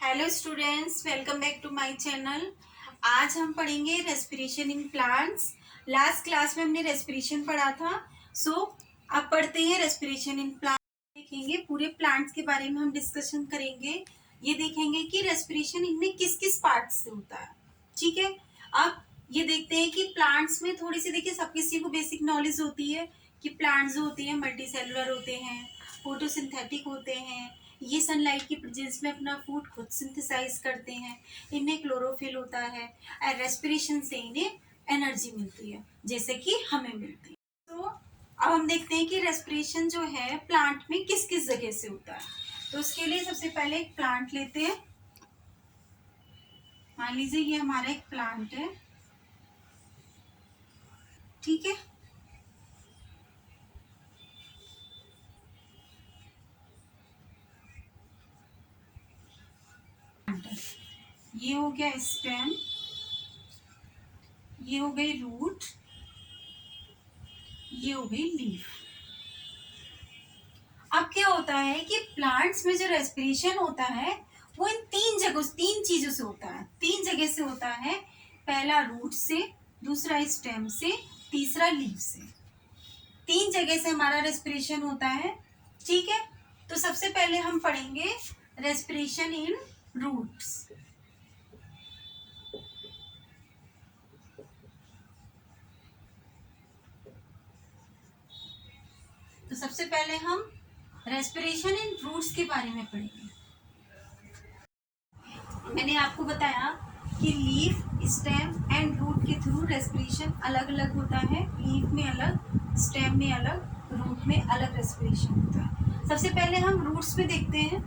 Hello students, welcome back to my channel. आज हम पढ़ेंगे respiration in plants. Last class में हमने रेस्पिरेशन पढ़ा था। अब पढ़ते हैं रेस्पिरेशन इन प्लांट्स। देखेंगे पूरे प्लांट्स के बारे में हम डिस्कशन करेंगे। ये देखेंगे कि रेस्पिरेशन इनमें किस किस पार्ट से होता है। ठीक है, अब ये देखते हैं कि प्लांट्स में थोड़ी सी, देखिए सब किसी को बेसिक नॉलेज होती है कि प्लांट्स जो होते हैं मल्टी सेलुलर होते हैं, फोटोसिंथेटिक होते हैं, ये सनलाइट की प्रेजेंस में अपना फूड खुद सिंथेसाइज करते हैं, इनमें क्लोरोफिल होता है और रेस्पिरेशन से इन्हें एनर्जी मिलती है जैसे कि हमें मिलती है। तो अब हम देखते हैं कि रेस्पिरेशन जो है प्लांट में किस किस जगह से होता है। तो उसके लिए सबसे पहले एक प्लांट लेते हैं। मान लीजिए ये हमारा एक प्लांट है, ठीक है। ये हो गया स्टेम, ये हो गई रूट, ये हो गई लीफ। अब क्या होता है कि प्लांट्स में जो रेस्पिरेशन होता है वो इन तीन चीजों से होता है, तीन जगह से होता है। पहला रूट से, दूसरा स्टेम से, तीसरा लीफ से। तीन जगह से हमारा रेस्पिरेशन होता है, ठीक है। तो सबसे पहले हम पढ़ेंगे रेस्पिरेशन इन रूट्स। तो सबसे पहले हम रेस्पिरेशन इन रूट्स के बारे में पढ़ेंगे। मैंने आपको बताया कि लीफ, स्टेम एंड रूट के थ्रू रेस्पिरेशन अलग अलग होता है। लीफ में अलग, स्टेम में अलग, रूट में अलग रेस्पिरेशन होता है। सबसे पहले हम रूट्स में देखते हैं।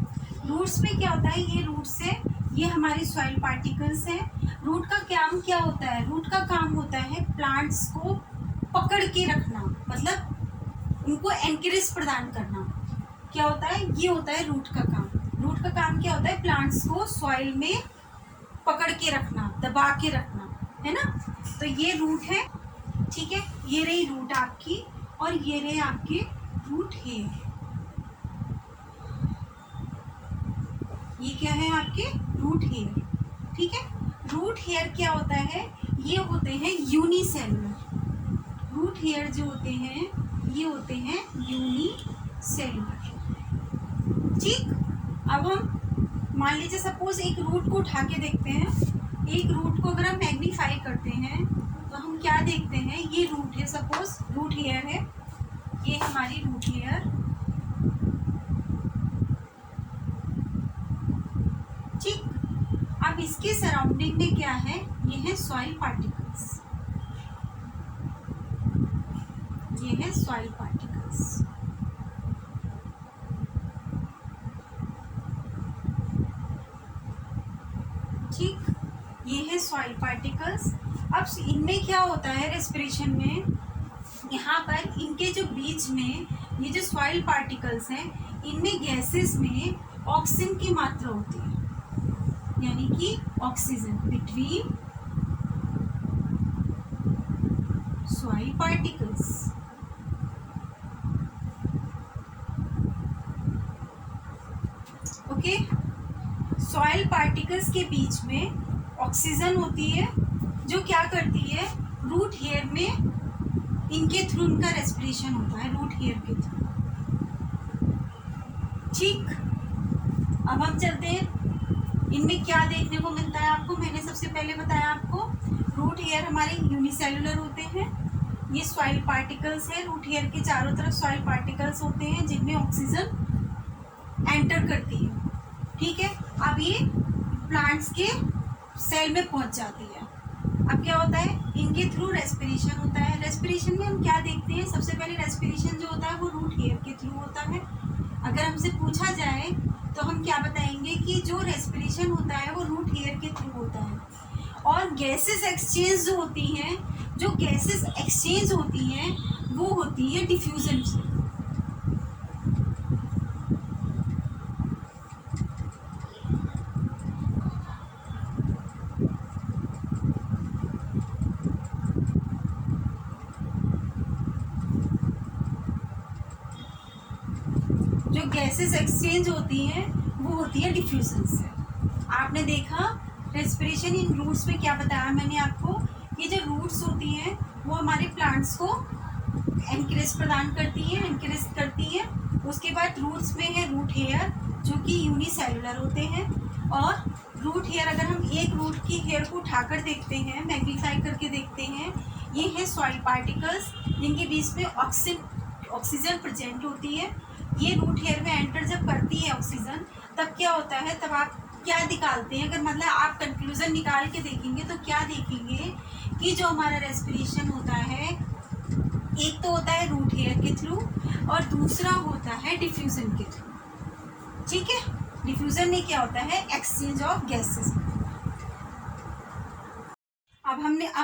रूट्स में क्या होता है, ये रूट्स है, ये हमारी सॉइल पार्टिकल्स हैं। रूट का काम क्या होता है? रूट का काम होता है प्लांट्स को पकड़ के रखना, मतलब उनको एनकरेज प्रदान करना। क्या होता है? ये होता है रूट का काम। रूट का काम क्या होता है? प्लांट्स को सॉइल में पकड़ के रखना, दबा के रखना, है ना। तो ये रूट है, ठीक है। ये रही रूट आपकी, और ये रहे आपके रूट हेयर। ये क्या है? आपके रूट हेयर, ठीक है। रूट हेयर क्या होता है? ये होते हैं यूनिसेलुलर। रूट हेयर जो होते हैं ये होते हैं यूनिसेलुलर, ठीक। अब हम मान लीजिए सपोज एक रूट को उठा के देखते हैं। एक रूट को अगर हम मैग्नीफाई करते हैं तो हम क्या देखते हैं? ये रूट है, सपोज रूट हेयर है, ये हमारी रूट हेयर, ठीक। अब इसके सराउंडिंग में क्या है? ये है सॉइल पार्टिकल्स, ये है सॉइल पार्टिकल्स, ठीक। ये है सॉइल पार्टिकल्स। अब इनमें क्या होता है रेस्पिरेशन में? यहाँ पर इनके जो बीच में ये जो सॉइल पार्टिकल्स हैं, इनमें गैसेस में ऑक्सीजन की मात्रा होती है, यानी कि oxygen between soil particles. Okay, soil particles के बीच में ऑक्सीजन होती है, जो क्या करती है? रूट हेयर में इनके थ्रू इनका रेस्पिरेशन होता है, रूट हेयर के थ्रू, ठीक। अब हम चलते हैं, इनमें क्या देखने को मिलता है आपको? मैंने सबसे पहले बताया आपको, रूट हेयर हमारे यूनिसेलुलर होते हैं। ये सॉइल पार्टिकल्स है, रूट हेयर के चारों तरफ सॉइल पार्टिकल्स होते हैं जिनमें ऑक्सीजन एंटर करती है, ठीक है। अब ये प्लांट्स के सेल में पहुंच जाती है। अब क्या होता है? इनके थ्रू रेस्पिरेशन होता है। रेस्पिरेशन में हम क्या देखते हैं? सबसे पहले रेस्पिरेशन जो होता है वो रूट हेयर के थ्रू होता है। अगर हमसे पूछा जाए तो हम क्या बताएंगे कि जो रेस्पिरेशन होता है वो रूट हेयर के थ्रू होता है। और गैसेस एक्सचेंज जो होती हैं, जो गैसेस एक्सचेंज होती हैं वो होती है डिफ्यूजन से। जो गैसेस एक्सचेंज होती हैं वो होती है डिफ्यूजन से। आपने देखा रेस्पिरेशन इन रूट्स में क्या बताया मैंने आपको, ये जो रूट्स होती हैं वो हमारे प्लांट्स को एनकरेज प्रदान करती है, एनकरेज करती है। उसके बाद रूट्स में है रूट हेयर जो कि यूनिसेलुलर होते हैं, और रूट हेयर अगर हम एक रूट की हेयर को उठाकर देखते हैं, मैग्नीफाई करके देखते हैं, ये है सॉइल पार्टिकल्स जिनके बीच में ऑक्सीजन प्रेजेंट होती है। ये रूट हेयर में एंटर जब करती है ऑक्सीजन, तब क्या होता है, तब आप क्या निकालते हैं, अगर मतलब आप कंक्लूजन निकाल के देखेंगे तो क्या देखेंगे कि जो हमारा रेस्पिरेशन होता है, एक तो होता है रूट हेयर के थ्रू और दूसरा होता है डिफ्यूजन के थ्रू। ठीक है, डिफ्यूजन में क्या होता है, एक्सचेंज ऑफ गैसेस। अब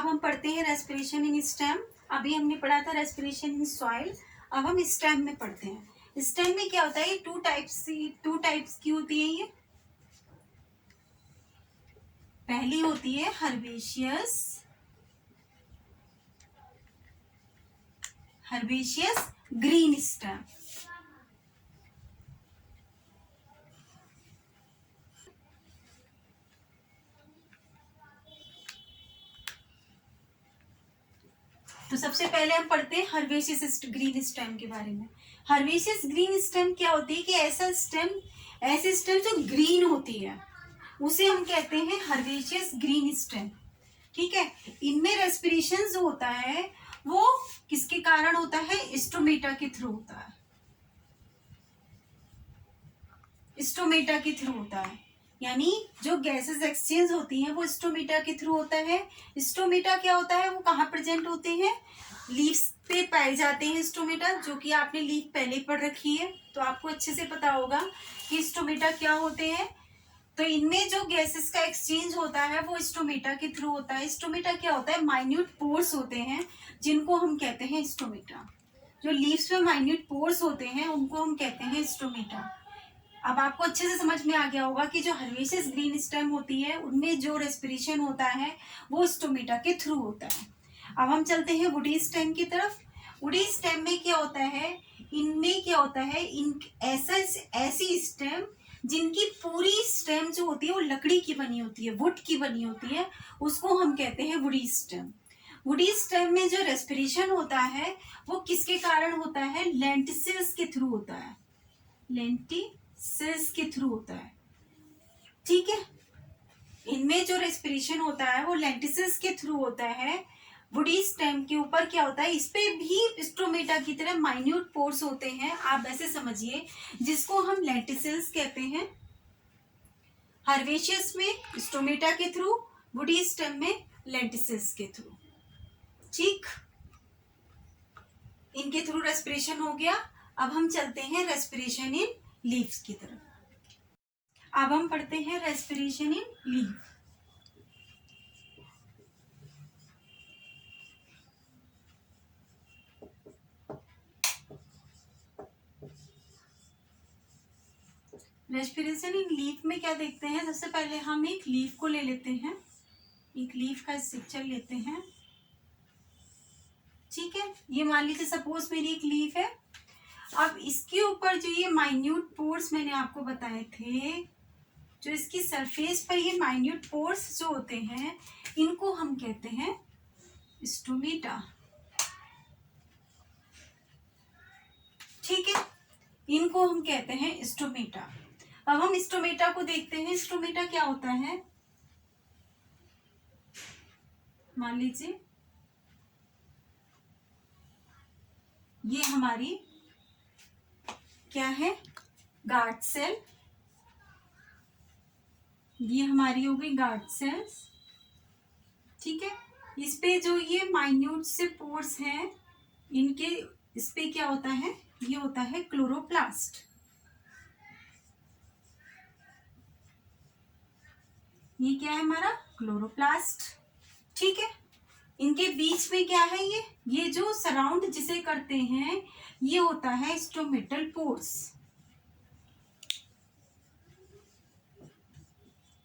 हम पढ़ते हैं रेस्पिरेशन इन स्टेम। अभी हमने पढ़ा था रेस्पिरेशन इन सॉइल, अब हम स्टेम में पढ़ते हैं। स्टेम में क्या होता है, टू टाइप्स की होती है ये। पहली होती है हर्बेशियस ग्रीन स्टेम। तो सबसे पहले हम पढ़ते हैं हर्बेशियस ग्रीन स्टेम के बारे में। हर्बेशियस ग्रीन स्टेम क्या होती है कि ऐसे स्टेम जो ग्रीन होती है उसे हम कहते हैं हर्बेशियस ग्रीन स्टेम। ठीक है, इनमें रेस्पिरेशन जो होता है वो किसके कारण होता है, स्टोमेटा के थ्रू होता है, स्टोमेटा के थ्रू होता है। यानी जो गैसेस एक्सचेंज होती हैं वो स्टोमेटा के थ्रू होता है। स्टोमेटा क्या होता है, वो कहाँ प्रेजेंट होते हैं, लीव्स पे पाए जाते हैं स्टोमेटा, जो कि आपने लीफ पहले पढ़ रखी है तो आपको अच्छे से पता होगा कि स्टोमेटा क्या होते हैं। तो इनमें जो गैसेस का एक्सचेंज होता है वो स्टोमेटा के थ्रू होता है। स्टोमेटा क्या होता है, माइन्यूट पोर्स होते हैं जिनको हम कहते हैं स्टोमेटा। जो लीव्स में माइन्यूट पोर्स होते हैं उनको हम कहते हैं स्टोमेटा। अब आपको अच्छे से समझ में आ गया होगा कि जो हर्बेशियस ग्रीन स्टेम होती है उनमें जो रेस्पिरेशन होता है वो स्टोमेटा के थ्रू होता है। अब हम चलते हैं वुडी स्टेम की तरफ। वुडी स्टेम में क्या होता है, इनमें क्या होता है, इन ऐसी स्टेम जिनकी पूरी स्टेम जो होती है वो लकड़ी की बनी होती है, वुड की बनी होती है, उसको हम कहते हैं वुडी स्टेम। वुडी स्टेम में जो रेस्पिरेशन होता है वो किसके कारण होता है, लेंटिसिल्स के थ्रू होता है, लेंटिसिल्स के थ्रू होता है। ठीक है, इनमें जो रेस्पिरेशन होता है वो लेंटिसिल्स के थ्रू होता है। वुडी स्टेम के ऊपर क्या होता है, इस पे भी स्टोमेटा की तरह माइन्यूट पोर्स होते हैं, आप ऐसे समझिए, जिसको हम लेंटिसिल्स कहते हैं। हर्बेशियस में स्टोमेटा के थ्रू, वुडी स्टेम में लेंटिसिल्स के थ्रू। ठीक, इनके थ्रू रेस्पिरेशन हो गया। अब हम चलते हैं रेस्पिरेशन इन लीव्स की तरफ। अब हम पढ़ते हैं respiration in leave. Respiration in leaf में क्या देखते हैं, सबसे पहले हम एक लीफ को ले लेते हैं, एक लीफ का स्ट्रक्चर लेते हैं। ठीक है, ये मान लीजिए सपोज मेरी एक लीफ है। अब इसके ऊपर जो ये माइन्यूट पोर्स मैंने आपको बताए थे, जो इसकी सरफेस पर ये माइन्यूट पोर्स जो होते हैं इनको हम कहते हैं स्टोमेटा। ठीक है, इनको हम कहते हैं स्टोमेटा। अब हम स्टोमेटा को देखते हैं, स्टोमेटा क्या होता है। मान लीजिए ये हमारी क्या है, गार्ड सेल, ये हमारी हो गई गार्ड सेल्स। ठीक है, इस पे जो ये माइन्यूट से पोर्स हैं, इनके इस पे क्या होता है, ये होता है क्लोरोप्लास्ट। ये क्या है हमारा क्लोरोप्लास्ट। ठीक है, इनके बीच में क्या है, ये जो सराउंड जिसे करते हैं ये होता है स्टोमेटल पोर्स,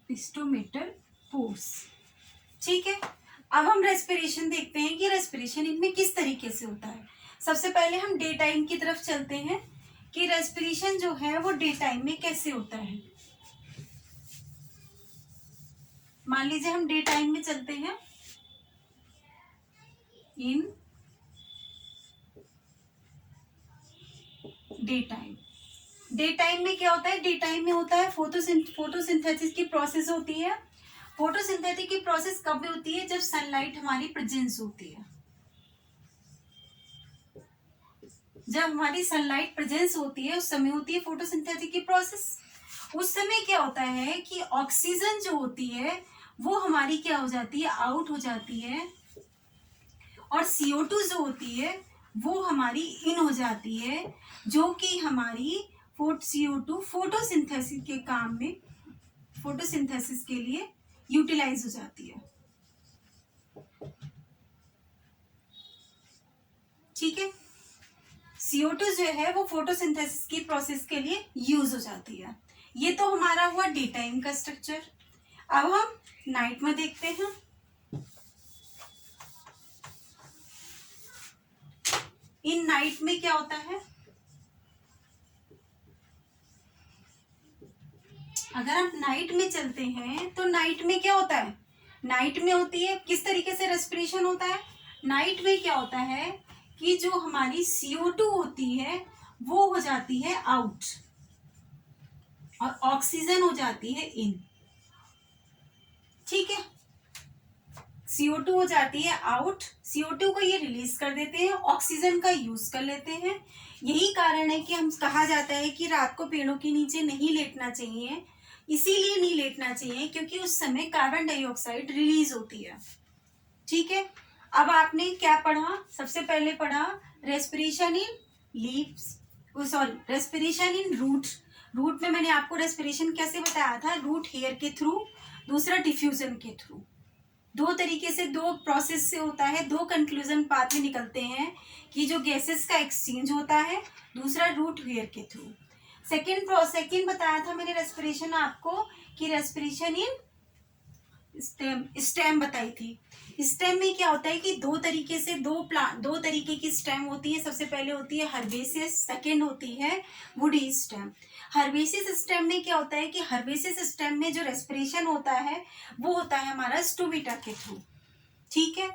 स्टोमेटल पोर्स। ठीक है, अब हम रेस्पिरेशन देखते हैं कि रेस्पिरेशन इनमें किस तरीके से होता है। सबसे पहले हम डे टाइम की तरफ चलते हैं कि रेस्पिरेशन जो है वो डे टाइम में कैसे होता है। मान लीजिए हम डे टाइम में चलते हैं, in day time. Day time में क्या होता है? डे टाइम में होता है फोटोसिंथेसिस की प्रोसेस होती है। फोटोसिंथेसिस की प्रोसेस कब होती है? जब सनलाइट हमारी प्रेजेंस होती है। जब हमारी सनलाइट प्रेजेंस होती है उस समय होती है फोटोसिंथेसिस की प्रोसेस। उस समय क्या होता है कि ऑक्सीजन जो होती है वो हमारी क्या हो जाती है? आउट हो जाती है, और CO2 जो होती है वो हमारी इन हो जाती है, जो कि हमारी CO2 फोटोसिंथेसिस के काम में, फोटोसिंथेसिस के लिए यूटिलाइज हो जाती है। ठीक है, CO2 जो है वो फोटोसिंथेसिस की प्रोसेस के लिए यूज हो जाती है। ये तो हमारा हुआ डे टाइम का स्ट्रक्चर। अब हम नाइट में देखते हैं। इन नाइट में क्या होता है? अगर हम नाइट में चलते हैं तो नाइट में क्या होता है? नाइट में होती है किस तरीके से रेस्पिरेशन होता है? नाइट में क्या होता है कि जो हमारी CO2 होती है वो हो जाती है आउट, और ऑक्सीजन हो जाती है इन। ठीक है, CO2 हो जाती है आउट, CO2 को ये रिलीज कर देते हैं, ऑक्सीजन का यूज कर लेते हैं। यही कारण है कि हम कहा जाता है कि रात को पेड़ों के नीचे नहीं लेटना चाहिए। इसीलिए नहीं लेटना चाहिए क्योंकि उस समय कार्बन डाइऑक्साइड रिलीज होती है। ठीक है, अब आपने क्या पढ़ा? सबसे पहले पढ़ा respiration in leaves, sorry respiration in root. Root में मैंने आपको रेस्पिरेशन कैसे बताया था? रूट हेयर के थ्रू, दूसरा डिफ्यूजन के थ्रू। दो तरीके से, दो प्रोसेस से होता है, दो कंक्लूजन पाथ में निकलते हैं कि जो गैसेस का एक्सचेंज होता है, दूसरा रूट हेयर के थ्रू। सेकेंड बताया था मैंने रेस्पिरेशन आपको कि रेस्पिरेशन इन स्टेम बताई थी। स्टेम में क्या होता है कि दो तरीके की स्टेम होती है। सबसे पहले होती है हर्बेसियस, सेकेंड होती है वुडी स्टेम। हर्बेसियस स्टेम में क्या होता है कि हर्बेसियस स्टेम में जो रेस्पिरेशन होता है वो होता है हमारा स्टोमेटा के थ्रू। ठीक है,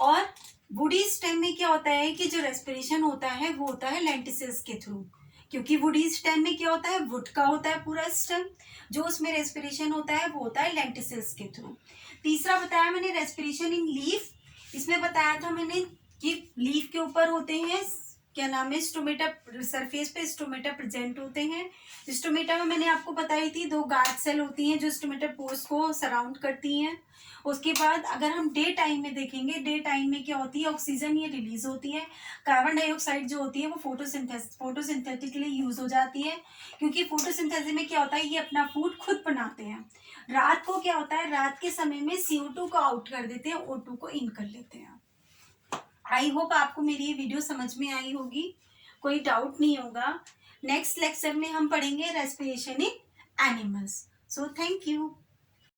और वुडी स्टेम में क्या होता है कि जो रेस्पिरेशन होता है वो होता है लेंटिसेस के थ्रू, क्योंकि वुडी स्टेम में क्या होता है? वुड का होता है पूरा स्टेम, जो उसमें रेस्पिरेशन होता है वो होता है लेंटिसेस के थ्रू। तीसरा बताया मैंने रेस्पिरेशन इन लीफ। इसमें बताया था मैंने कि लीफ के ऊपर होते हैं, क्या नाम है, स्टोमेटा, सरफेस पे स्टोमेटा प्रेजेंट होते हैं। स्टोमेटा में मैंने आपको बताई थी दो गार्ड सेल होती हैं जो स्टोमेटा पोर्स को सराउंड करती हैं। उसके बाद अगर हम डे टाइम में देखेंगे, डे टाइम में क्या होती है? ऑक्सीजन ये रिलीज होती है, कार्बन डाइऑक्साइड जो होती है वो फोटोसिंथेसिस के लिए यूज हो जाती है, क्योंकि फोटोसिंथेसिस में क्या होता है? ये अपना फूड खुद बनाते हैं। रात को क्या होता है? रात के समय में CO2 को आउट कर देते हैं, O2 को इन कर लेते हैं। आई होप आपको मेरी ये वीडियो समझ में आई होगी, कोई डाउट नहीं होगा। नेक्स्ट लेक्चर में हम पढ़ेंगे respiration in animals. So thank you.